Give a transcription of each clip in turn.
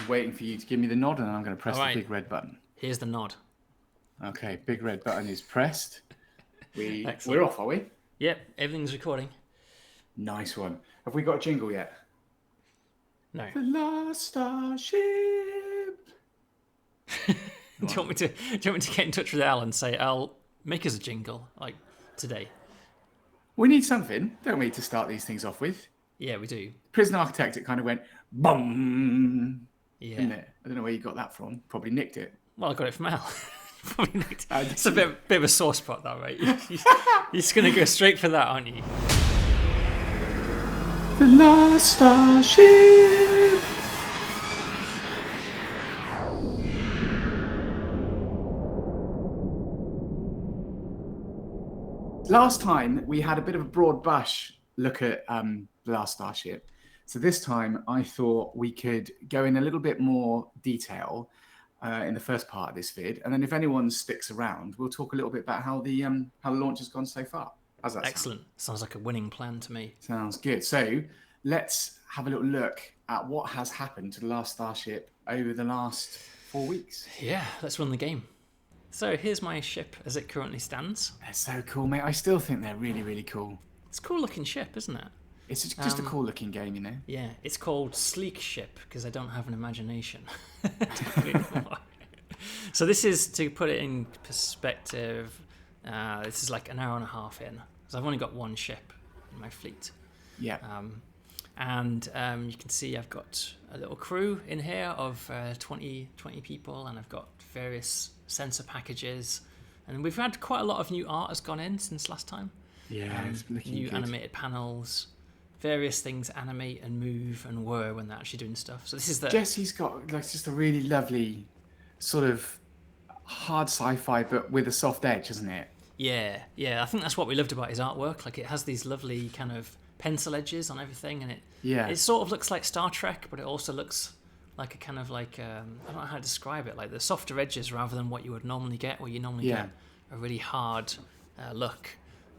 waiting for you to give me the nod, and I'm going to press the big red button. Here's the nod. Okay, big red button is pressed. We're off, are we? Yep, everything's recording. Nice one. Have we got a jingle yet? No. The last Starship. Do you want me to get in touch with Al and say, Al, make us a jingle, like today? We need something, don't we, to start these things off with? Yeah, we do. Prison Architect, it kind of went boom. Yeah. Didn't it? I don't know where you got that from. Probably nicked it. Well, I got it from Al. Probably nicked it. It's a bit of a sore spot, that, right? You're just going to go straight for that, aren't you? The last Starship. Last time we had a bit of a broad brush look at the last Starship. So this time I thought we could go in a little bit more detail in the first part of this vid, and then if anyone sticks around, we'll talk a little bit about how the launch has gone so far. How's that Excellent. Sounds like a winning plan to me. Sounds good. So let's have a little look at what has happened to the last Starship over the last 4 weeks. Yeah, let's run the game. So here's my ship as it currently stands. They're so cool, mate. I still think they're really, really cool. It's a cool looking ship, isn't it? It's just a cool looking game, you know? Yeah, it's called Sleek Ship because I don't have an imagination. So this is, to put it in perspective, this is like an hour and a half in. So I've only got one ship in my fleet. Yeah. And you can see I've got a little crew in here of 20 people, and I've got various sensor packages. And we've had quite a lot of new art has gone in since last time. Yeah, it's looking new good. Animated panels. Various things animate and move and whir when they're actually doing stuff. So this is the... Jesse's got like just a really lovely sort of hard sci-fi, but with a soft edge, isn't it? Yeah. I think that's what we loved about his artwork. Like, it has these lovely kind of pencil edges on everything, and it sort of looks like Star Trek, but it also looks like a kind of like I don't know how to describe it. Like the softer edges rather than what you would normally get, where you normally get a really hard look.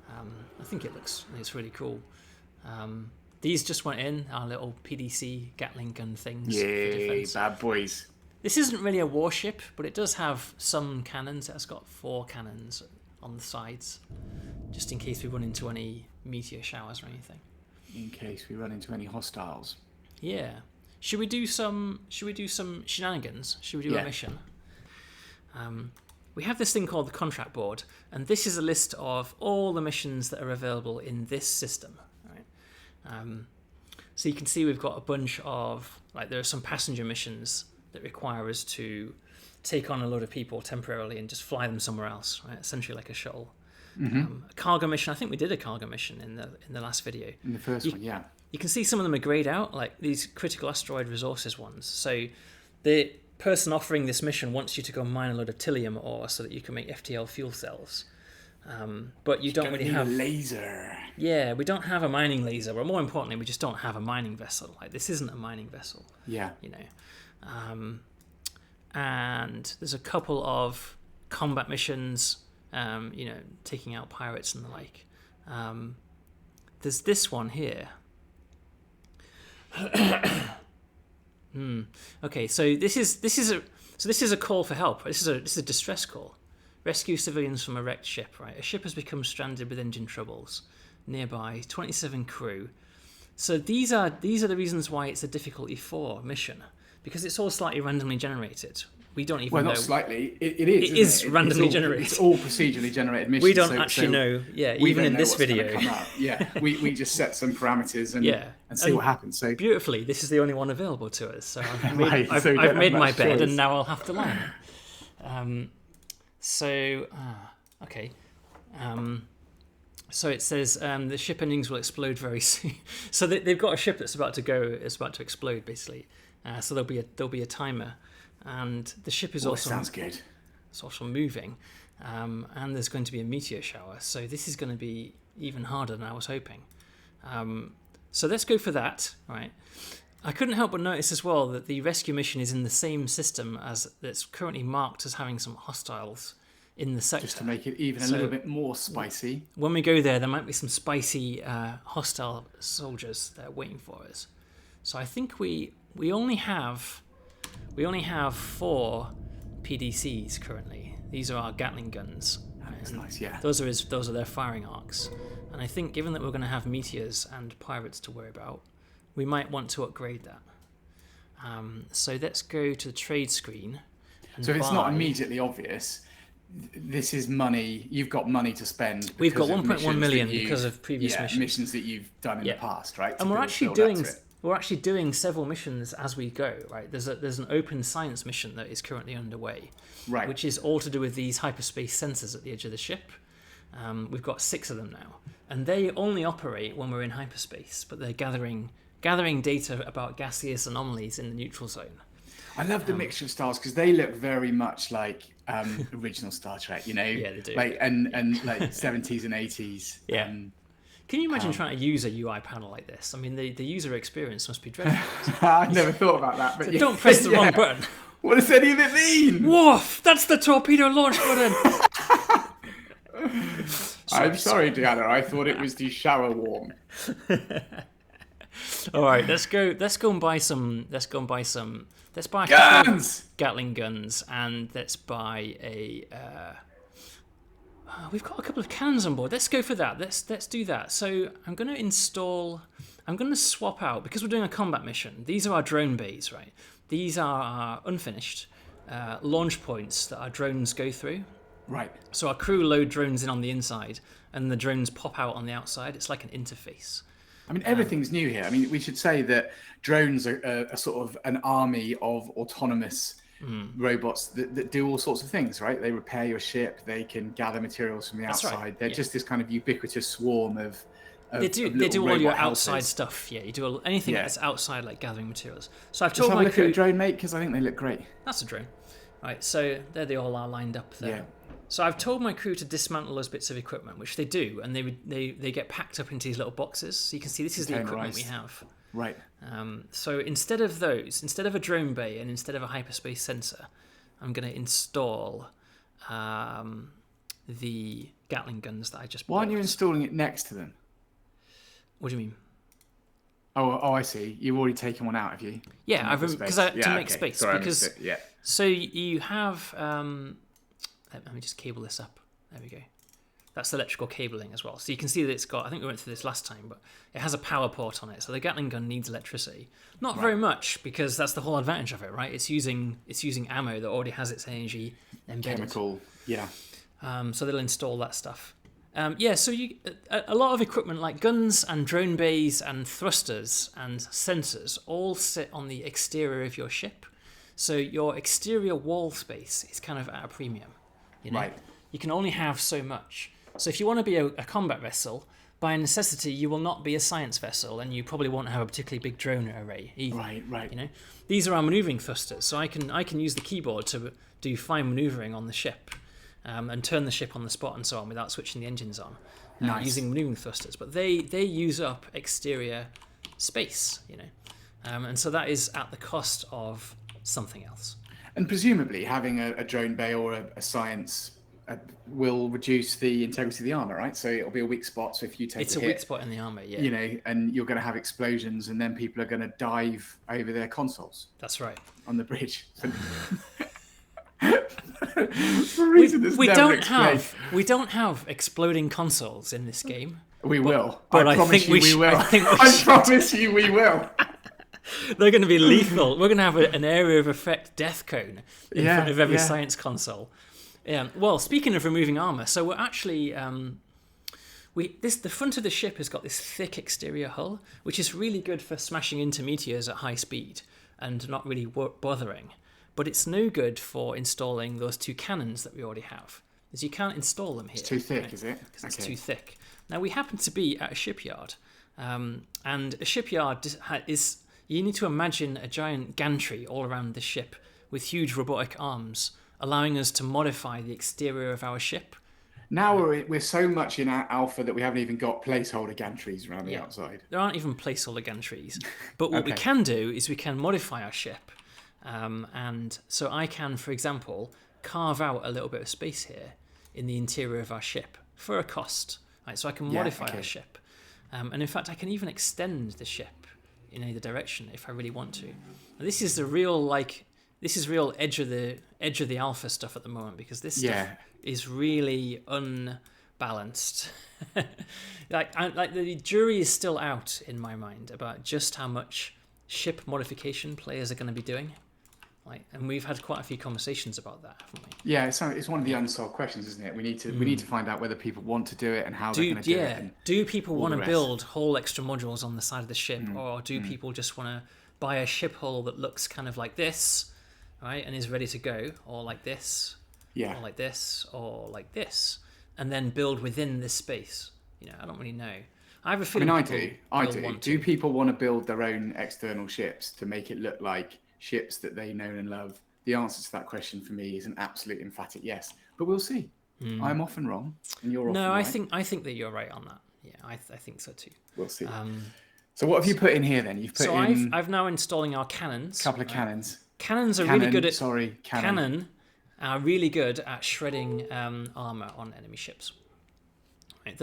I think it's really cool. These just went in our little PDC Gatling gun things. Yay, bad boys. This isn't really a warship, but it does have some cannons. It has got 4 cannons on the sides, just in case we run into any meteor showers or anything. In case we run into any hostiles. Yeah. Should we do some shenanigans? Should we do a mission? We have this thing called the contract board, and this is a list of all the missions that are available in this system. Right? So you can see we've got a bunch of, like, there are some passenger missions that require us to take on a load of people temporarily and just fly them somewhere else, right? Essentially like a shuttle. Mm-hmm. A cargo mission. I think we did a cargo mission in the last video. In the first one, yeah. You can see some of them are grayed out, like these critical asteroid resources ones. So the person offering this mission wants you to go mine a load of Tilium ore so that you can make FTL fuel cells. But you don't really have a laser. Yeah, we don't have a mining laser, but more importantly, we just don't have a mining vessel. Like, this isn't a mining vessel. Yeah. You know. And there's a couple of combat missions, taking out pirates and the like. There's this one here. Okay, so this is a call for help. This is a distress call. Rescue civilians from a wrecked ship. Right, a ship has become stranded with engine troubles. Nearby, 27 crew. So these are the reasons why it's a difficulty 4 mission, because it's all slightly randomly generated. We don't even know. Well, not slightly. It is. It is randomly generated. It's all procedurally generated missions. We don't actually know. Yeah, even in this video. Yeah, we just set some parameters and see what happens. So beautifully, this is the only one available to us. So I've made my bed, and now I'll have to lie. Okay. So it says the ship endings will explode very soon. So they've got a ship that's about to explode, basically. So there'll be a timer, and the ship is also sounds good. It's also moving, and there's going to be a meteor shower. So this is going to be even harder than I was hoping. So let's go for that, right? I couldn't help but notice as well that the rescue mission is in the same system as that's currently marked as having some hostiles in the sector. Just to make it even a little bit more spicy. When we go there might be some spicy hostile soldiers that are waiting for us. So I think we only have we only have 4 PDCs currently. These are our Gatling guns. That's nice, yeah. Those are their firing arcs. And I think given that we're going to have meteors and pirates to worry about, we might want to upgrade that. So let's go to the trade screen. So if it's not immediately obvious, this is money. You've got money to spend. We've got 1.1 million because of previous missions that you've done in the past, right? And we're actually doing several missions as we go, right? There's an open science mission that is currently underway, right? Which is all to do with these hyperspace sensors at the edge of the ship. We've got 6 of them now, and they only operate when we're in hyperspace, but they're gathering data about gaseous anomalies in the neutral zone. I love the mixture of styles because they look very much like original Star Trek, you know? Yeah, they do. Like and like 70s and 80s. Yeah. Can you imagine trying to use a UI panel like this? I mean, the user experience must be dreadful. I never thought about that. But so don't press the wrong button. What does any of it mean? Woof! That's the torpedo launch button. I'm sorry, Deanna. I thought it was the shower warm. All right, let's go and buy some. Let's buy guns, Gatling guns, and let's buy a. We've got a couple of cannons on board. Let's go for that. Let's do that. So I'm going to swap out, because we're doing a combat mission. These are our drone bays, right? These are our unfinished launch points that our drones go through. Right. So our crew load drones in on the inside, and the drones pop out on the outside. It's like an interface. I mean, everything's new here. I mean, we should say that drones are a sort of an army of autonomous robots that do all sorts of things, right? They repair your ship. They can gather materials from the outside. Right. They're just this kind of ubiquitous swarm of they do all your outside stuff. Yeah, you do anything that's outside, like gathering materials. So I've told my crew. Look at a drone, mate, because I think they look great. That's a drone. Right, so there they all are lined up there. Yeah. So I've told my crew to dismantle those bits of equipment, which they do, and they get packed up into these little boxes. So you can see this is the equipment we have. Right. So instead of a drone bay and instead of a hyperspace sensor, I'm going to install the Gatling guns that I just bought. Why aren't you installing it next to them? What do you mean? Oh, I see. You've already taken one out, have you? Yeah, to make space. Sorry, because yeah. So you have. Let me just cable this up. There we go. That's electrical cabling as well. So you can see that it's got, I think we went through this last time, but it has a power port on it. So the Gatling gun needs electricity. Not very much, because that's the whole advantage of it, right? It's using ammo that already has its energy embedded. Chemical, yeah. So they'll install that stuff. So a lot of equipment like guns and drone bays and thrusters and sensors all sit on the exterior of your ship. So your exterior wall space is kind of at a premium. You know? Right. You can only have so much. So if you want to be a combat vessel, by necessity, you will not be a science vessel, and you probably won't have a particularly big drone array either. Right. You know, these are our maneuvering thrusters, so I can use the keyboard to do fine maneuvering on the ship, and turn the ship on the spot and so on without switching the engines on, using maneuvering thrusters. But they use up exterior space, you know, and so that is at the cost of something else. And presumably having a drone bay or a science will reduce the integrity of the armor, right? So it'll be a weak spot. So if you take it's a weak spot in the armor, yeah. You know, and you're going to have explosions, and then people are going to dive over their consoles. That's right. On the bridge. For a reason that's never explained. We don't have exploding consoles in this game. We will. But I promise you we will. I promise you we will. They're going to be lethal. We're going to have an area of effect death cone in front of every science console. Yeah. Well, speaking of removing armor, so we're actually the front of the ship has got this thick exterior hull, which is really good for smashing into meteors at high speed and not really bothering. But it's no good for installing those 2 cannons that we already have, because you can't install them here. It's too thick, right? Is it? Because it's too thick. Now we happen to be at a shipyard, and a shipyard is. You need to imagine a giant gantry all around the ship with huge robotic arms, allowing us to modify the exterior of our ship. Now we're so much in our alpha that we haven't even got placeholder gantries around the outside. There aren't even placeholder gantries. But what we can do is we can modify our ship. And so I can, for example, carve out a little bit of space here in the interior of our ship for a cost. Right? So I can modify our ship. And in fact, I can even extend the ship in either direction if I really want to. And this is the real this is real edge of the alpha stuff at the moment, because this stuff is really unbalanced. like the jury is still out in my mind about just how much ship modification players are going to be doing. And we've had quite a few conversations about that, haven't we? Yeah, it's one of the unsolved questions, isn't it? We need to find out whether people want to do it and how they're going to do it. And do people want to build whole extra modules on the side of the ship, or do people just want to buy a ship hull that looks kind of like this, right, and is ready to go, or like this, or like this, or like this, and then build within this space? I don't really know. I have a feeling. I do. Do people want to build their own external ships to make it look like ships that they know and love? The answer to that question for me is an absolute emphatic yes, but we'll see. I'm often wrong and you're often right. I think that you're right on that. Yeah, I think so too. We'll see. So what have you put in here then? You've put in I've now installing our cannons. A couple of cannons. Cannons are really good at Cannon are really good at shredding armor on enemy ships. Right,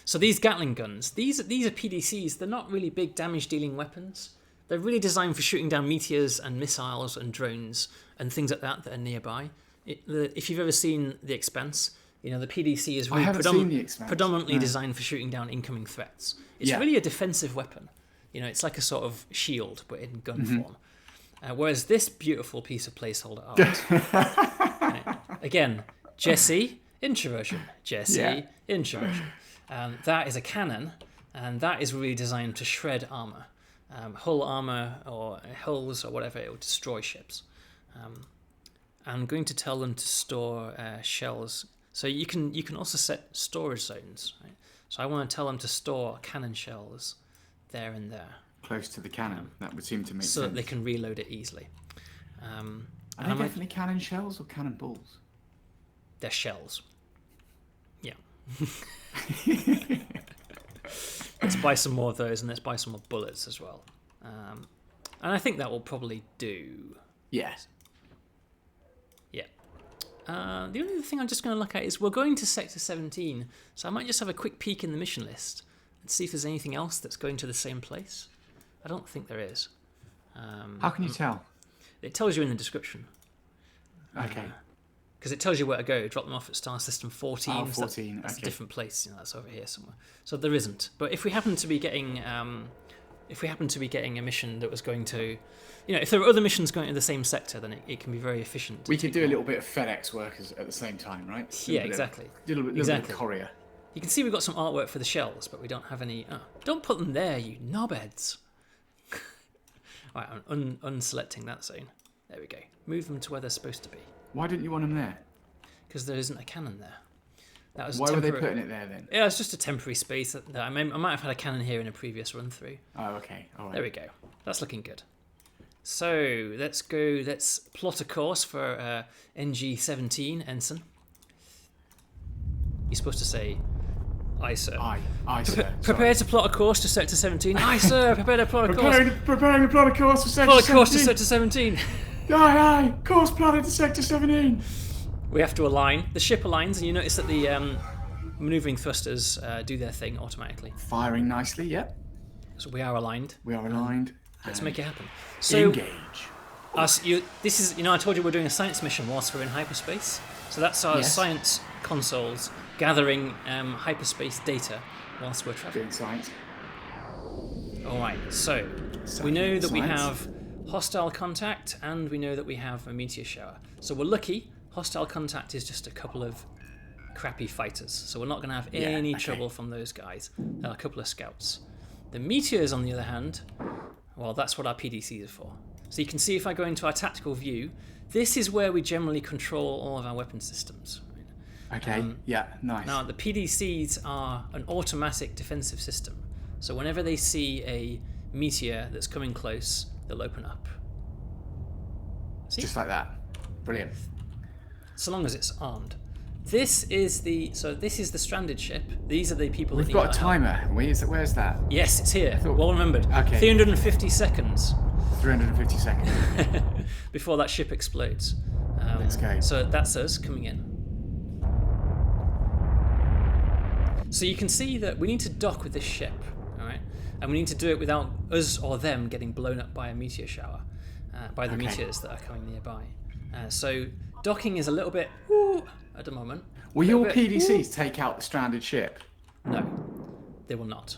so these Gatling guns, these are PDCs. They're not really big damage dealing weapons. They're really designed for shooting down meteors and missiles and drones and things like that are nearby. If you've ever seen The Expanse, the PDC is really predominantly designed for shooting down incoming threats. It's really a defensive weapon. It's like a sort of shield, but in gun form. Whereas this beautiful piece of placeholder art, again, Jesse, Introversion. Jesse, Introversion. That is a cannon, and that is really designed to shred armor. Hull armor or hulls or whatever, it will destroy ships. I'm going to tell them to store shells. So you can also set storage zones. Right? So I want to tell them to store cannon shells there and there. Close to the cannon. That would seem to make sense. So that they can reload it easily. Are they definitely cannon shells or cannon balls? They're shells. Yeah. Let's buy some more of those, and let's buy some more bullets as well. And I think that will probably do. Yes. Yeah. The only other thing I'm just going to look at is we're going to Sector 17, so I might just have a quick peek in the mission list and see if there's anything else that's going to the same place. I don't think there is. How can you tell? It tells you in the description. Okay. Because it tells you where to go. Drop them off at Star System 14. Oh, 14. That's a different place. That's over here somewhere. So there isn't. But if we happen to be getting, a mission that was going to, if there are other missions going to the same sector, then it can be very efficient. We could do a little bit of FedEx work at the same time, right? Exactly. A little bit of courier. You can see we've got some artwork for the shells, but we don't have any. Oh, don't put them there, you knobheads. All right, I'm unselecting that zone. There we go. Move them to where they're supposed to be. Why didn't you want them there? Because there isn't a cannon there. That was Why were they putting it there then? Yeah, it's just a temporary space. I might have had a cannon here in a previous run through. Oh, okay. All right. There we go. That's looking good. So let's go. Let's plot a course for NG-17, Ensign. You're supposed to say, "Aye, sir." Aye, sir. Prepare to plot a course to Sector 17. Aye, sir. Prepare to plot a course. Preparing to plot a course to Sector 17. Plot a course to Sector 17. Aye. Course plotted to Sector 17. We have to align. The ship aligns, and you notice that the maneuvering thrusters do their thing automatically. Firing nicely, yep. So we are aligned. Let's make it happen. So, engage. This is, I told you we're doing a science mission whilst we're in hyperspace. So that's our science consoles gathering hyperspace data whilst we're traveling. Doing science. All right. So we know that we have hostile contact, and we know that we have a meteor shower. So we're lucky. Hostile contact is just a couple of crappy fighters, so we're not going to have any trouble from those guys. A couple of scouts. The meteors, on the other hand, well, that's what our PDCs are for. So you can see if I go into our tactical view, this is where we generally control all of our weapon systems. Okay, nice. Now, the PDCs are an automatic defensive system. So whenever they see a meteor that's coming close, they'll open up. See? Just like that. Brilliant. So long as it's armed. This is the stranded ship. These are the people that We've got a timer. Where's that? Yes, it's here. Well remembered. Okay. 350 seconds. 350 seconds. Before that ship explodes. Let's go. So that's us coming in. So you can see that we need to dock with this ship, all right? And we need to do it without us or them getting blown up by a meteor shower. by the meteors that are coming nearby. So docking is a little bit at the moment. Will your PDCs take out the stranded ship? No, they will not.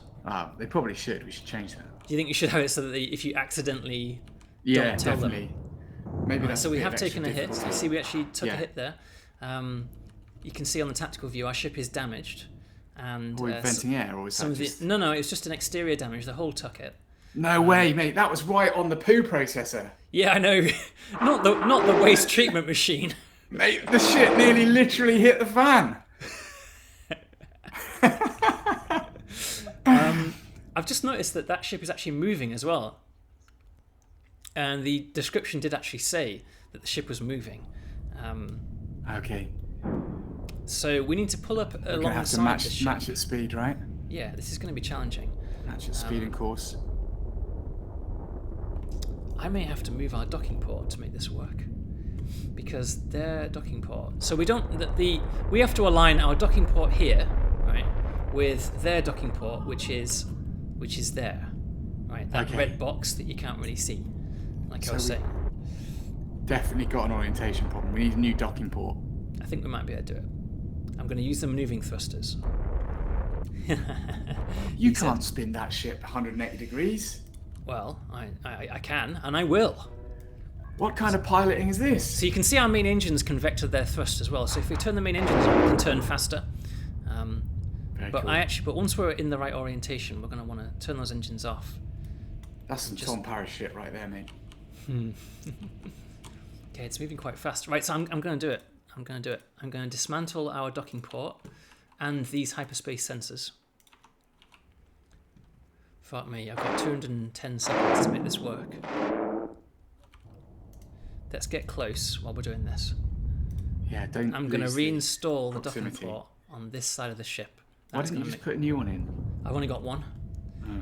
They probably should. We should change that. Do you think you should have it so that if you accidentally don't tell definitely. them? Maybe that's so we have taken a hit. You see, we actually took a hit there. You can see on the tactical view our ship is damaged, and venting air, or is that just... No, it was just an exterior damage. The hull took it. No way, mate. That was right on the poo processor. Yeah, I know. not the waste treatment machine. Mate, the shit nearly literally hit the fan. I've just noticed that ship is actually moving as well. And the description did actually say that the ship was moving. Okay. So we need to pull up alongside the ship. We're going to have to match its speed, right? Yeah, this is going to be challenging. Match its speed and course. I may have to move our docking port to make this work. Because their docking port... So we have to align our docking port here, right, with their docking port, which is there. Right? That red box that you can't really see. Like I was saying. Definitely got an orientation problem. We need a new docking port. I think we might be able to do it. I'm going to use the maneuvering thrusters. You can't spin that ship 180 degrees. Well, I can, and I will. What kind of piloting is this? So you can see our main engines can vector their thrust as well. So if we turn the main engines on, we can turn faster. But once we're in the right orientation, we're going to want to turn those engines off. That's some Tom Paris shit right there, mate. Okay, it's moving quite fast. Right, so I'm going to do it. I'm going to dismantle our docking port and these hyperspace sensors. Fuck me, I've got 210 seconds to make this work. Let's get close while we're doing this. Yeah, don't. I'm going to reinstall the docking port on this side of the ship. Why didn't you just put a new one in? I've only got one,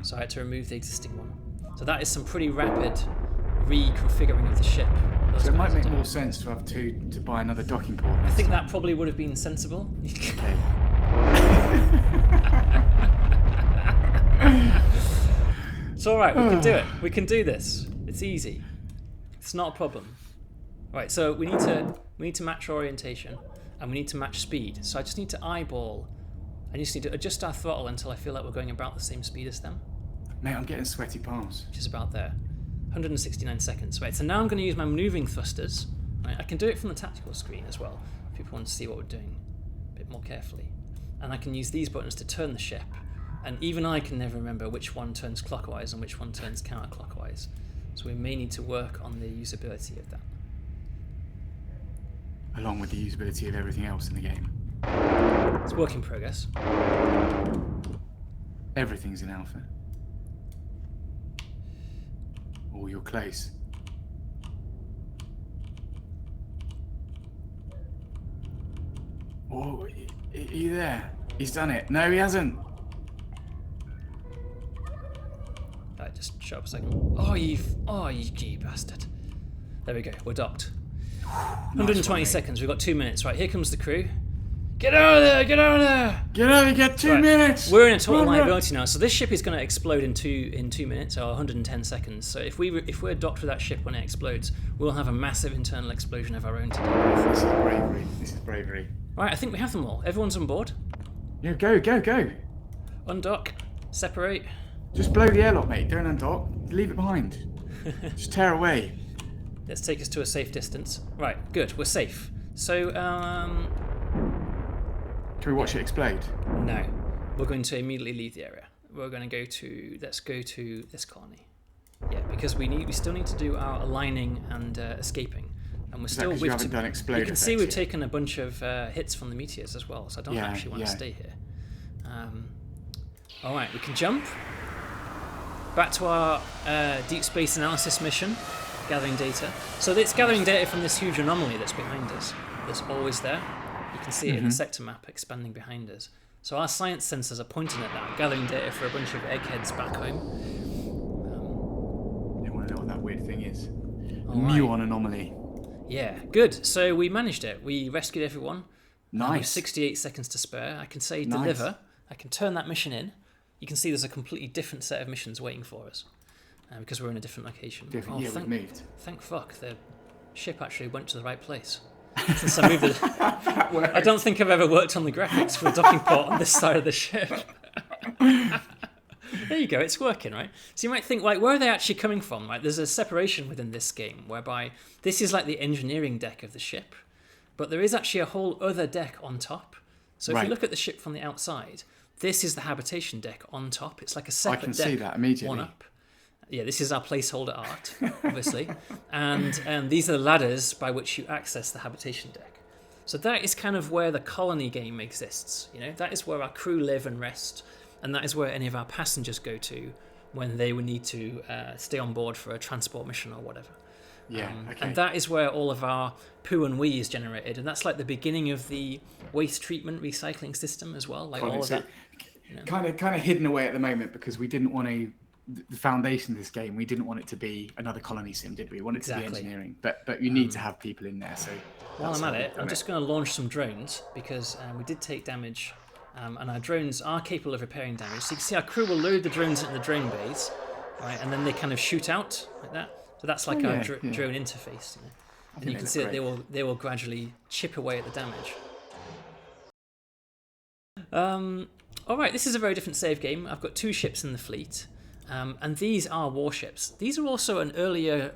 so I had to remove the existing one. So that is some pretty rapid reconfiguring of the ship. So it might make more sense to have to buy another docking port. I think that probably would have been sensible. Okay. It's all right. We can do it. We can do this. It's easy. It's not a problem. Right. So we need to match orientation, and we need to match speed. So I just need to eyeball. I just need to adjust our throttle until I feel like we're going about the same speed as them. Mate, I'm getting sweaty palms. Which is about there. 169 seconds. Right. So now I'm going to use my maneuvering thrusters. Right. I can do it from the tactical screen as well. If people want to see what we're doing a bit more carefully. And I can use these buttons to turn the ship. And even I can never remember which one turns clockwise and which one turns counterclockwise. So we may need to work on the usability of that. Along with the usability of everything else in the game. It's work in progress. Everything's in alpha. Oh, you're close. Oh, are you there? He's done it. No, he hasn't. Just shut up a second. Oh, you gee bastard. There we go. We're docked. 120 seconds. We've got 2 minutes. Right, here comes the crew. Get out of there! Get out of there! Get out! You get 2 minutes. We're in a total liability now. So this ship is going to explode in 2 minutes or 110 seconds. So if we're docked with that ship when it explodes, we'll have a massive internal explosion of our own to deal with. This is bravery. This is bravery. Right, I think we have them all. Everyone's on board. Yeah, go. Undock. Separate. Just blow the airlock, mate. Don't undock. Leave it behind. Just tear away. Let's take us to a safe distance. Right, good. We're safe. So, can we watch it explode? No. We're going to immediately leave the area. We're going to go to... Let's go to this colony. Yeah, because we still need to do our aligning and escaping. And we're still... You haven't done explode You can see we've taken a bunch of hits from the meteors as well, so I don't actually want to stay here. All right, we can jump. Back to our deep space analysis mission, gathering data. So it's gathering data from this huge anomaly that's behind us, that's always there. You can see it in the sector map expanding behind us. So our science sensors are pointing at that, gathering data for a bunch of eggheads back home. They want to know what that weird thing is. Muon anomaly. Yeah, good. So we managed it. We rescued everyone. Nice. 68 seconds to spare. I can say deliver. I can turn that mission in. You can see there's a completely different set of missions waiting for us. because we're in a different location. We moved. Thank fuck, the ship actually went to the right place. Since I moved it, I don't think I've ever worked on the graphics for a docking port on this side of the ship. There you go, it's working, right? So you might think, like, where are they actually coming from? Right, there's a separation within this game whereby this is like the engineering deck of the ship, but there is actually a whole other deck on top. So if you look at the ship from the outside, this is the habitation deck on top. It's like a separate deck. I can see that immediately. One up. Yeah, this is our placeholder art, obviously. And these are the ladders by which you access the habitation deck. So that is kind of where the colony game exists. You know, that is where our crew live and rest. And that is where any of our passengers go to when they would need to stay on board for a transport mission or whatever. Yeah, okay. And that is where all of our poo and wee is generated. And that's like the beginning of the waste treatment recycling system as well. Like all of that. You know. Kind of hidden away at the moment because we didn't want to... The foundation of this game, we didn't want it to be another colony sim, did we? We wanted it to be engineering. But you need to have people in there. So while I'm at it, I'm just going to launch some drones because we did take damage... and our drones are capable of repairing damage. So you can see our crew will load the drones into the drone bays, right, and then they kind of shoot out like that. So that's like our drone interface. You know? And you can see that they will gradually chip away at the damage. All right, this is a very different save game. I've got 2 ships in the fleet, and these are warships. These are also an earlier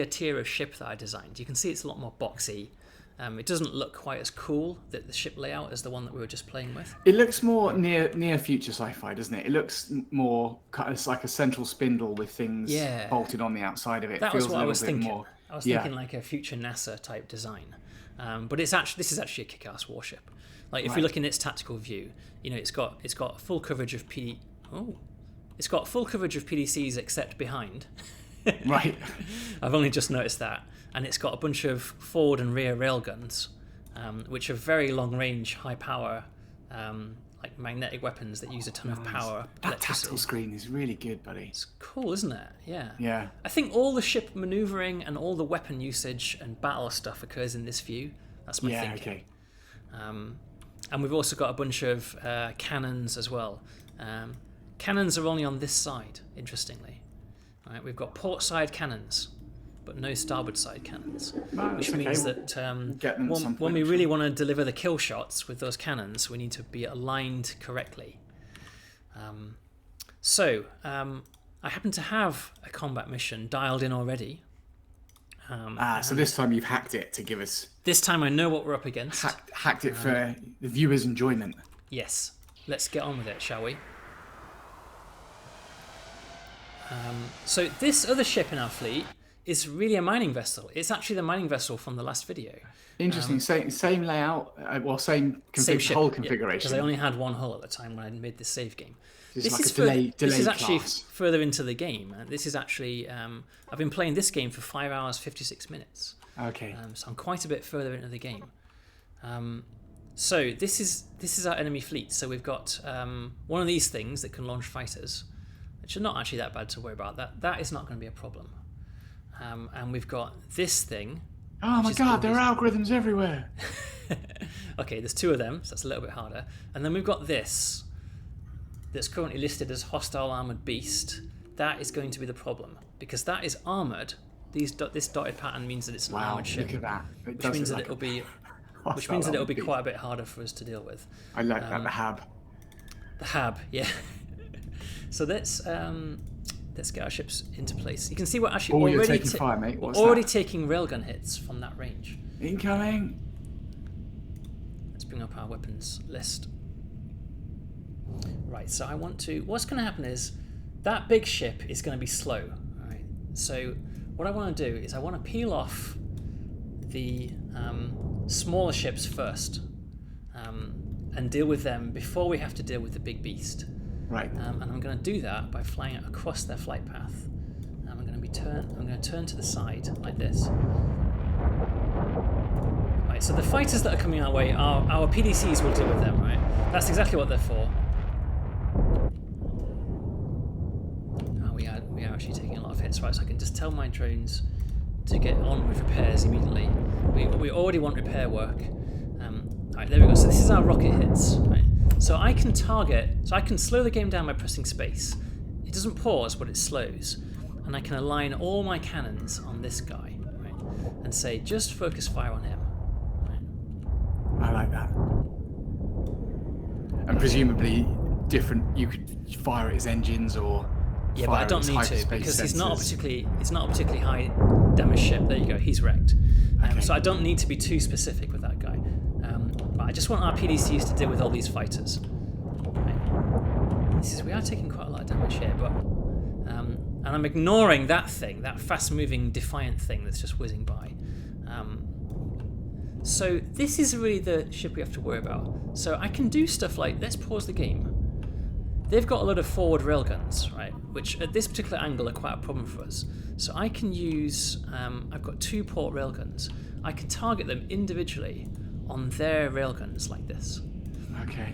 tier of ship that I designed. You can see it's a lot more boxy. It doesn't look quite as cool, the ship layout, as the one that we were just playing with. It looks more near future sci-fi, doesn't it? It looks more kind of like a central spindle with things bolted on the outside of it. That was what I was thinking. I was thinking like a future NASA type design. But this is actually a kick-ass warship. Like if you look in its tactical view, you know, it's got full coverage of PDCs except behind. Right. I've only just noticed that. And it's got a bunch of forward and rear railguns, which are very long-range, high-power, like magnetic weapons that use a ton of power. That tactical screen is really good, buddy. It's cool, isn't it? Yeah. Yeah. I think all the ship maneuvering and all the weapon usage and battle stuff occurs in this view. That's my thinking. Okay. And we've also got a bunch of cannons as well. Cannons are only on this side, interestingly. Right, we've got port side cannons, but no starboard side cannons, which means that when we really want to deliver the kill shots with those cannons, we need to be aligned correctly. So I happen to have a combat mission dialed in already. So this time you've hacked it to give us... This time I know what we're up against. Hacked it for the viewer's enjoyment. Yes. Let's get on with it, shall we? So this other ship in our fleet is really a mining vessel. It's actually the mining vessel from the last video. Interesting. Same layout, same ship, hull configuration. Because I only had one hull at the time when I made this save game. This is actually further into the game. This is actually I've been playing this game for 5 hours 56 minutes. Okay. So I'm quite a bit further into the game. So this is our enemy fleet. So we've got one of these things that can launch fighters, which are not actually that bad to worry about. That is not going to be a problem. And we've got this thing. Oh my god, there are algorithms everywhere. Okay, there's 2 of them, so that's a little bit harder. And then we've got this that's currently listed as hostile armored beast. That is going to be the problem because that is armored. This dotted pattern means that it's an armored ship. Look at that. Which means that it'll be quite a bit harder for us to deal with. I like that, the hab. The hab, yeah. So let's get our ships into place. You can see we're actually already taking fire, mate. What's already taking railgun hits from that range. Incoming. Let's bring up our weapons list. Right, so what's going to happen is that big ship is going to be slow. Right? So what I want to do is I want to peel off the smaller ships first and deal with them before we have to deal with the big beast. Right. And I'm going to do that by flying it across their flight path. I'm going to turn to the side like this. Right, so the fighters that are coming our way, our PDCs will deal with them, right? That's exactly what they're for. Oh, we are actually taking a lot of hits, right? So I can just tell my drones to get on with repairs immediately. We already want repair work. Right, there we go. So this is our rocket hits, right? So I can slow the game down by pressing space. It doesn't pause, but it slows. and I can align all my cannons on this guy, right? And say, just focus fire on him. Right? I like that. And presumably different, you could fire at his engines or yeah, but I don't need to because sensors. It's not a particularly high damage ship. There you go, he's wrecked. Okay. So I don't need to be too specific with that guy. But I just want our PDCs to deal with all these fighters. Right. We are taking quite a lot of damage here, but and I'm ignoring that thing, that fast-moving Defiant thing that's just whizzing by. So this is really the ship we have to worry about. So I can do stuff like, let's pause the game. They've got a lot of forward railguns, right? Which at this particular angle are quite a problem for us. So I can use, I've got 2 port railguns. I can target them individually on their railguns like this. Okay.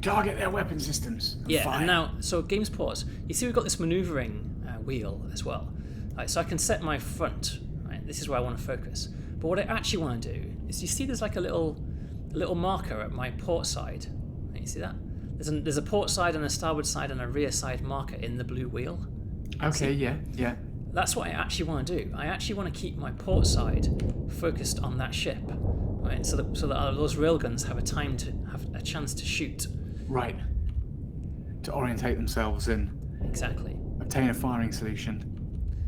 Target their weapon systems. Yeah, fire. And now, so game's pause. You see we've got this maneuvering wheel as well. Right, so I can set my front, right? This is where I want to focus. But what I actually want to do is, you see there's like a little marker at my port side. Right, you see that? There's a port side and a starboard side and a rear side marker in the blue wheel. Okay, yeah. That's what I actually want to do. I actually want to keep my port side focused on that ship, right? So that those railguns have a chance to shoot. Right. To orientate themselves and exactly obtain a firing solution.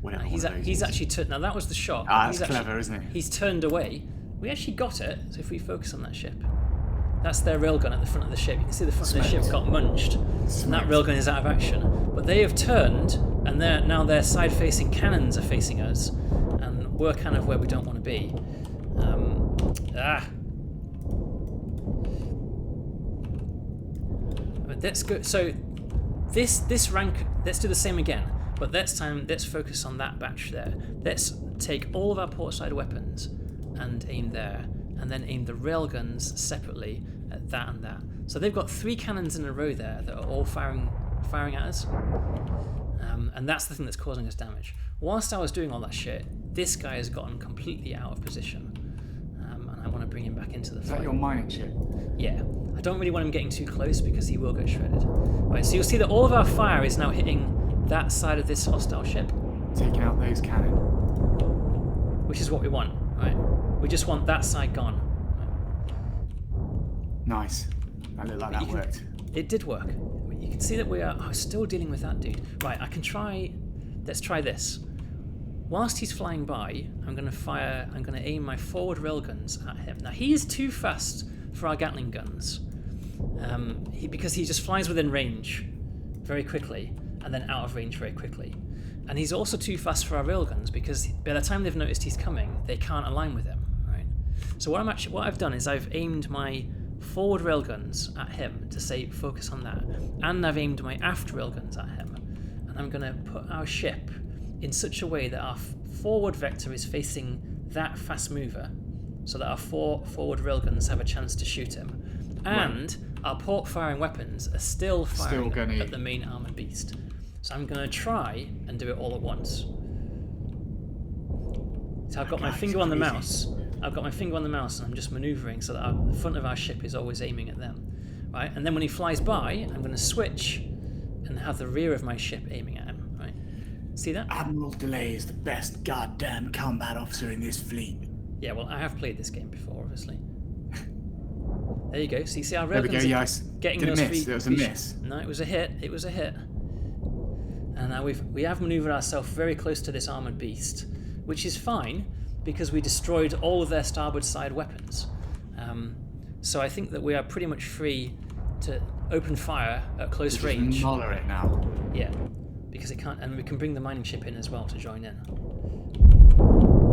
Whatever. He's actually turned. Now that was the shot. That's clever, isn't it? He's turned away. We actually got it. So if we focus on that ship, that's their railgun at the front of the ship. You can see the front of the ship got munched, and that railgun is out of action. But they have turned, and now their side-facing cannons are facing us, and we're kind of where we don't want to be. That's good. So this rank, let's do the same again. But this time, let's focus on that batch there. Let's take all of our portside weapons and aim there, and then aim the railguns separately at that and that. So they've got 3 cannons in a row there that are all firing at us, and that's the thing that's causing us damage. Whilst I was doing all that shit, this guy has gotten completely out of position, and I want to bring him back into the fight. Is that your mining ship? Yeah. I don't really want him getting too close because he will get shredded. Right, so you'll see that all of our fire is now hitting that side of this hostile ship. Taking out those cannon. Which is what we want, right? We just want that side gone. Right? Nice. That looked like that worked. It did work. You can see that we are still dealing with that dude. Right, let's try this. Whilst he's flying by, I'm going to aim my forward railguns at him. Now he is too fast for our Gatling guns. Because he just flies within range very quickly and then out of range very quickly. And he's also too fast for our railguns because by the time they've noticed he's coming, they can't align with him. Right? So what I've done is I've aimed my forward railguns at him to say focus on that, and I've aimed my aft railguns at him. And I'm going to put our ship in such a way that our forward vector is facing that fast mover, so that our 4 forward railguns have a chance to shoot him. And our port firing weapons are still firing at the main armoured beast. So I'm going to try and do it all at once. So I've got my finger on the mouse. I've got my finger on the mouse and I'm just manoeuvring so that the front of our ship is always aiming at them. Right? And then when he flies by, I'm going to switch and have the rear of my ship aiming at him. Right? See that? Admiral Delay is the best goddamn combat officer in this fleet. Yeah, well, I have played this game before, obviously. There you go. So you see our railguns. There we go. Yes. Getting Did those it miss? It was a miss. No, it was a hit. It was a hit. And now we have manoeuvred ourselves very close to this armoured beast, which is fine because we destroyed all of their starboard side weapons. So I think that we are pretty much free to open fire at close range. Just muller it now. Yeah, because it can't, and we can bring the mining ship in as well to join in.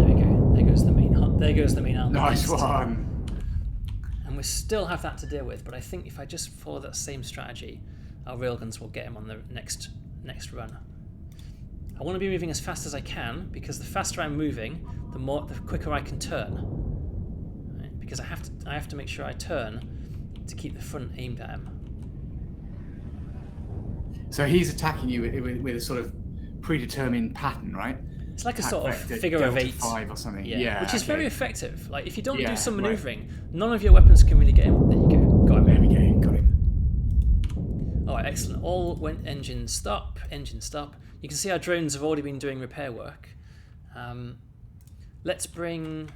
There we go. There goes the main armoured Nice beast. one. And we still have that to deal with, but I think if I just follow that same strategy, our railguns will get him on the next run. I want to be moving as fast as I can because the faster I'm moving, the quicker I can turn. Right? Because I have to make sure I turn to keep the front aimed at him. So he's attacking you with a sort of predetermined pattern, right? It's like a sort of figure of 8. 5 or something. Yeah, which is very effective. Like if you don't do some manoeuvring, none of your weapons can really get him. There you go. Got him. There we go. Got him. All right, excellent. All went engine stop. Engine stop. You can see our drones have already been doing repair work. Let's bring.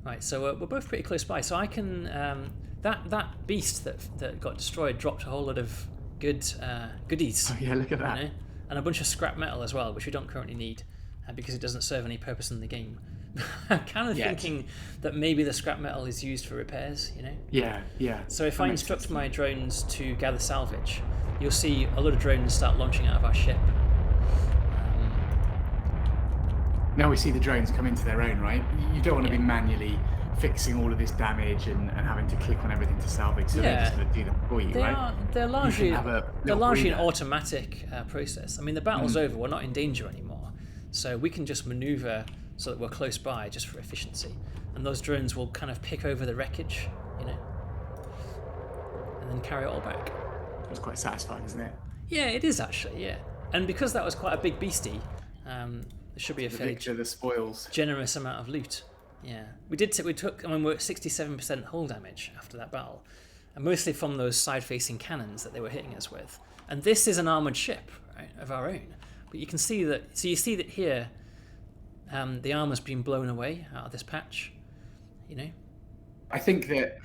Right, so we're both pretty close by. So I can that beast that got destroyed dropped a whole lot of goodies. Oh yeah, look at that. You know? And a bunch of scrap metal as well, which we don't currently need because it doesn't serve any purpose in the game. I'm kind of thinking that maybe the scrap metal is used for repairs, you know? Yeah. So if I instruct my drones to gather salvage, you'll see a lot of drones start launching out of our ship. Now we see the drones come into their own, right? You don't want to be manually fixing all of this damage and having to click on everything to salvage, so they're just going to do them for you, right? They're largely an automatic process. I mean, the battle's over, we're not in danger anymore, so we can just maneuver so that we're close by just for efficiency, and those drones will kind of pick over the wreckage, you know, and then carry it all back. It's quite satisfying, isn't it? Yeah, it is actually, yeah. And because that was quite a big beastie, there should be a fairly the spoils. Generous amount of loot. Yeah, we took. I mean, we're at 67% hull damage after that battle, and mostly from those side-facing cannons that they were hitting us with. And this is an armored ship, right, of our own. But you can see that. So you see that here, the armor's been blown away out of this patch. You know. I think that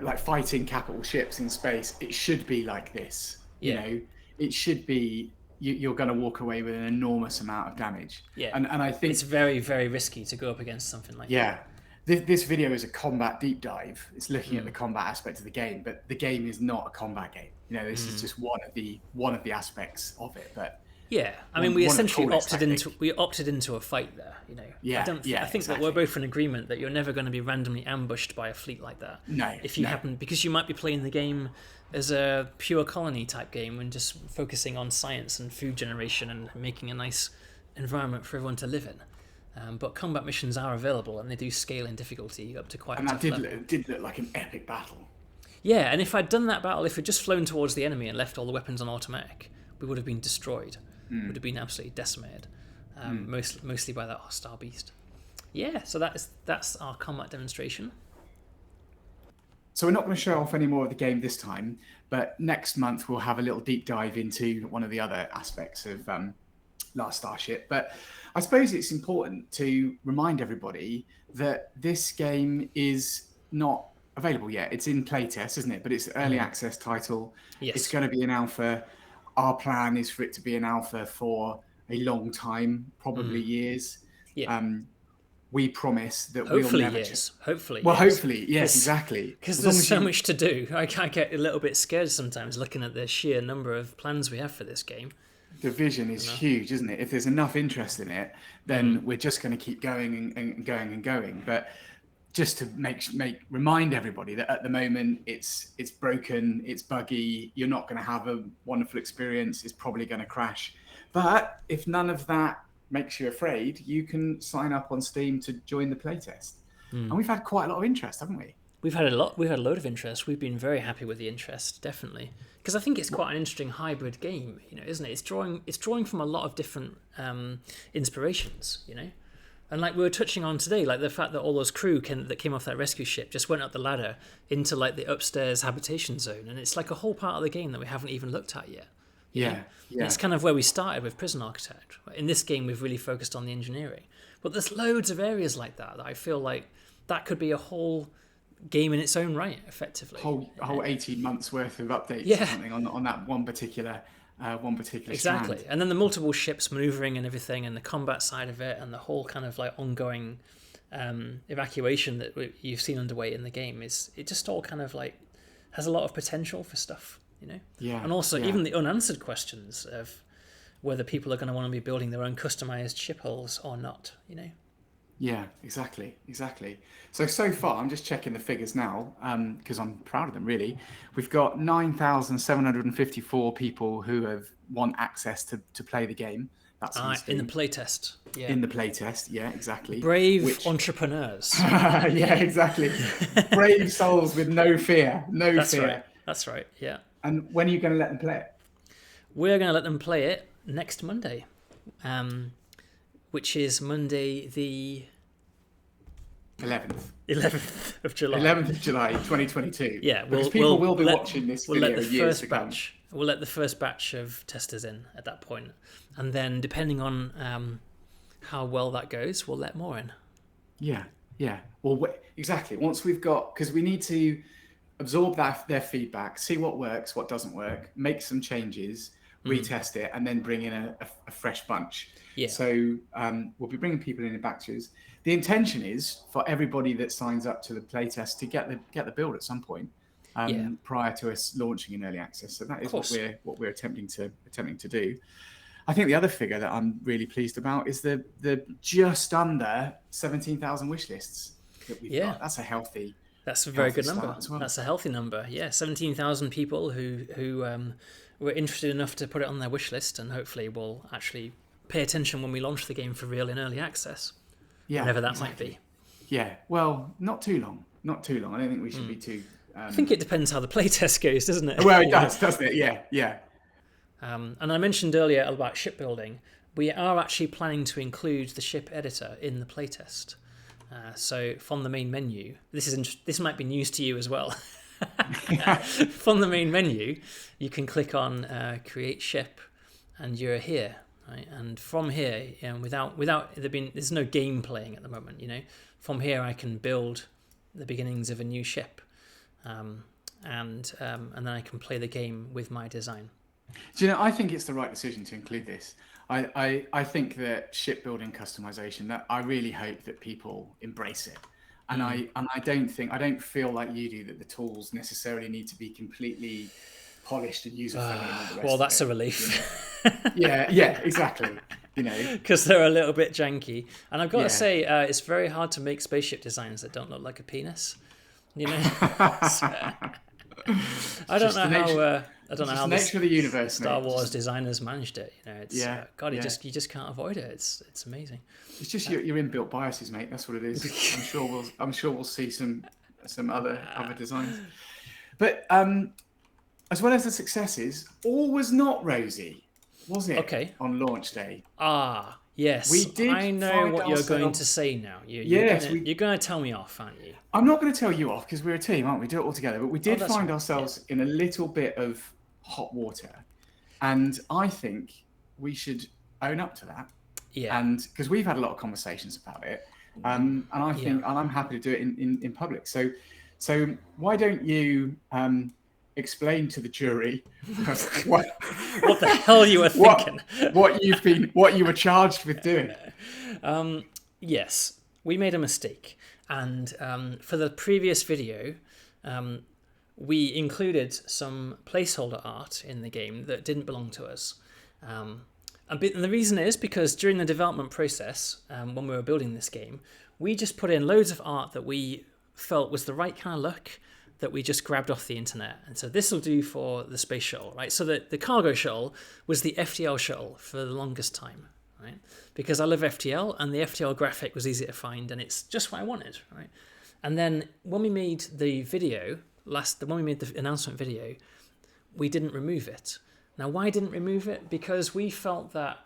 like fighting capital ships in space, it should be like this. You know, it should be. You're going to walk away with an enormous amount of damage. Yeah, and I think it's very, very risky to go up against something like that. This video is a combat deep dive. It's looking at the combat aspect of the game, but the game is not a combat game. You know, this is just one of the aspects of it. But I mean, we essentially opted into a fight there. You know, I think that we're both in agreement that you're never going to be randomly ambushed by a fleet like that. No, if you happen, because you might be playing the game as a pure colony type game and just focusing on science and food generation and making a nice environment for everyone to live in. But combat missions are available and they do scale in difficulty up to quite a tough level. It did look like an epic battle. Yeah, and if I'd done that battle, if we'd just flown towards the enemy and left all the weapons on automatic, we would have been destroyed. Would have been absolutely decimated, mostly by that hostile beast. Yeah, so that's our combat demonstration. So we're not going to show off any more of the game this time, but next month we'll have a little deep dive into one of the other aspects of Last Starship. But I suppose it's important to remind everybody that this game is not available yet. It's in playtest, isn't it? But it's an early access title. Yes. It's going to be an alpha. Our plan is for it to be an alpha for a long time, probably years. Yeah. We promise that hopefully we'll never years. Hopefully. Well, hopefully, yes, exactly. Because there's so much to do. I get a little bit scared sometimes looking at the sheer number of plans we have for this game. The vision is huge, isn't it? If there's enough interest in it, then we're just going to keep going and going and going. But just to remind everybody that at the moment it's broken, it's buggy. You're not going to have a wonderful experience. It's probably going to crash. But if none of that makes you afraid, you can sign up on Steam to join the playtest. And we've had quite a lot of interest, haven't we? We've had a load of interest. We've been very happy with the interest, definitely, because I think it's quite an interesting hybrid game, you know, isn't it? It's drawing from a lot of different inspirations, you know, and like we were touching on today, like the fact that all those crew that came off that rescue ship just went up the ladder into like the upstairs habitation zone, and it's like a whole part of the game that we haven't even looked at yet. Yeah. It's kind of where we started with Prison Architect. In this game, we've really focused on the engineering, but there's loads of areas like that I feel like that could be a whole game in its own right, effectively. Whole 18 months worth of updates or something on that one particular exactly strand. And then the multiple ships maneuvering and everything, and the combat side of it, and the whole kind of like ongoing evacuation that you've seen underway in the game it just all kind of like has a lot of potential for stuff, you know. And also even the unanswered questions of whether people are going to want to be building their own customized ship hulls or not, you know. Yeah, exactly. So far, I'm just checking the figures now because I'm proud of them, really. We've got 9,754 people who want access to play the game. That's in the playtest. Yeah. In the playtest, yeah, exactly. Brave entrepreneurs. Yeah, exactly. Brave souls with no fear. That's right, yeah. And when are you going to let them play it? We're going to let them play it next Monday. Which is Monday the 11th of July. 11th of July, 2022. Yeah, because people will be watching this video years to come. We'll let the first batch of testers in at that point, and then depending on how well that goes, we'll let more in. Yeah. Well, exactly. Once we've got, because we need to absorb their feedback, see what works, what doesn't work, make some changes, retest it, and then bring in a fresh bunch. Yeah. So we'll be bringing people in batches. The intention is for everybody that signs up to the playtest to get the build at some point prior to us launching in early access. So that is what we're attempting to do. I think the other figure that I'm really pleased about is the just under 17,000 wish lists that we've got. That's a very good number. Well. That's a healthy number. Yeah, 17,000 people who were interested enough to put it on their wish list, and hopefully will actually pay attention when we launch the game for real in early access. Yeah, whenever that might be. Yeah, well, not too long. I don't think we should be too. I think it depends how the playtest goes, doesn't it? Well, it does, doesn't it? Yeah. And I mentioned earlier about shipbuilding. We are actually planning to include the ship editor in the playtest. So from the main menu, this might be news to you as well. From the main menu, you can click on create ship, and you're here, right? And from here, without there's no game playing at the moment. From here I can build the beginnings of a new ship, and then I can play the game with my design. Do I think it's the right decision to include this. I think that shipbuilding customization, that I really hope that people embrace it. And I don't feel like you do, that the tools necessarily need to be completely polished and user friendly. Well, that's a relief. Yeah, exactly. Because they're a little bit janky, and I've got to say, it's very hard to make spaceship designs that don't look like a penis. I don't know how the nature of the universe, Star Wars designers managed it. You just can't avoid it. It's amazing. It's just your inbuilt biases, mate. That's what it is. I'm sure we'll see some other designs. But as well as the successes, all was not rosy, was it? Okay. On launch day. Yes. We did. I know what you're going to say now. You're going to tell me off, aren't you? I'm not going to tell you off because we're a team, aren't we? Do it all together. But we did find ourselves in a little bit of hot water, and I think we should own up to that. Yeah. And because we've had a lot of conversations about it, and I think, and I'm happy to do it in public. So why don't you explain to the jury what the hell you were thinking, what you were charged with doing? Yes, we made a mistake, and for the previous video, we included some placeholder art in the game that didn't belong to us. And the reason is because during the development process, when we were building this game, we just put in loads of art that we felt was the right kind of look, that we just grabbed off the internet. And so this will do for the space shuttle, right? So the cargo shuttle was the FTL shuttle for the longest time, right? Because I love FTL, and the FTL graphic was easy to find, and it's just what I wanted, right? And then when we made the video, when we made the announcement video, we didn't remove it. Now, why didn't we remove it? Because we felt that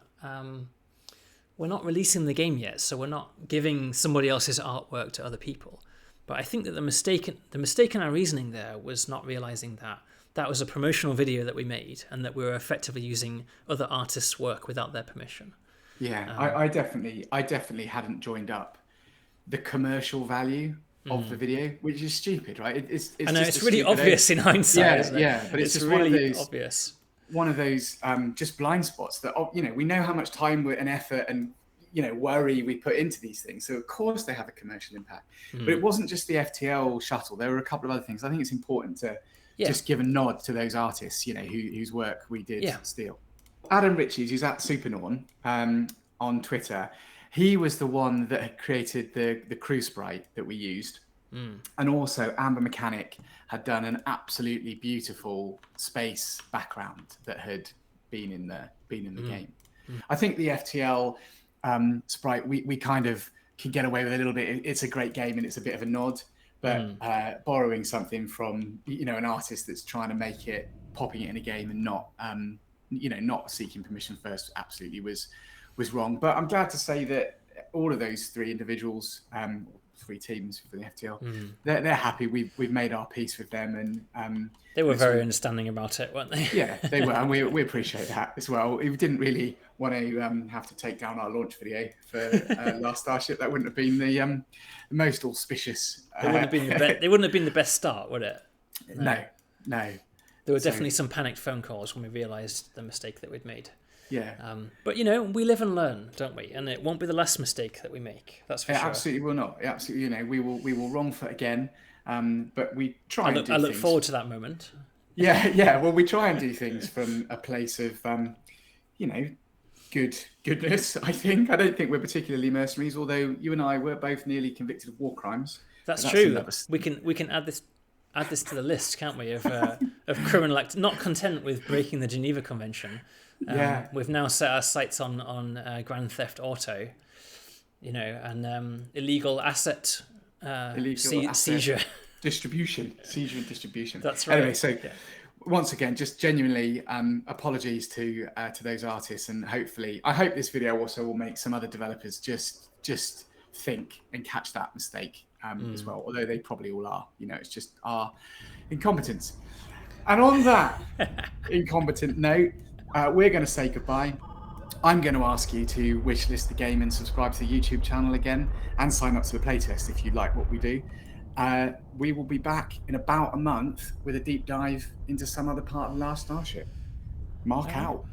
we're not releasing the game yet, so we're not giving somebody else's artwork to other people. But I think that the mistake in our reasoning there was not realizing that that was a promotional video that we made, and that we were effectively using other artists' work without their permission. Yeah, I definitely hadn't joined up the commercial value of the video, which is stupid, right? I know it's really obvious in hindsight, isn't it? Yeah, but it's just really obvious. One of those just blind spots that we know how much time and effort and worry we put into these things. So of course they have a commercial impact. But it wasn't just the FTL shuttle. There were a couple of other things. I think it's important to just give a nod to those artists, whose work we did steal. Adam Riches, who's at Supernorn on Twitter, he was the one that had created the crew sprite that we used. And also Amber Mechanic had done an absolutely beautiful space background that had been in the game. I think the FTL sprite, we kind of can get away with a little bit. It's a great game and it's a bit of a nod, but borrowing something from an artist that's trying to make it, popping it in a game and not seeking permission first, absolutely was wrong. But I'm glad to say that all of those three individuals, three teams for the FTL. They're happy. We've made our peace with them, and they were very understanding about it, weren't they? Yeah, they were, and we appreciate that as well. We didn't really want to have to take down our launch video for last Starship. That wouldn't have been the most auspicious. It wouldn't have been the best start, would it? No. There were definitely some panicked phone calls when we realised the mistake that we'd made. Yeah. But we live and learn, don't we? And it won't be the last mistake that we make. That's for sure. It absolutely will not. It absolutely, we will wrong foot again. But we try and do I look things. forward to that moment. Yeah. Well, we try and do things from a place of, goodness. I think. I don't think we're particularly mercenaries. Although you and I were both nearly convicted of war crimes. That's true. We can add this to the list, can't we? Of criminal act. Not content with breaking the Geneva Convention. We've now set our sights on Grand Theft Auto, and illegal asset seizure. Seizure and distribution. That's right. Anyway, once again, just genuinely apologies to those artists, and I hope this video also will make some other developers just think and catch that mistake as well, although they probably all are. It's just our incompetence. And on that incompetent note, we're going to say goodbye. I'm going to ask you to wishlist the game and subscribe to the YouTube channel again, and sign up to the playtest if you like what we do. We will be back in about a month with a deep dive into some other part of Last Starship. Mark out.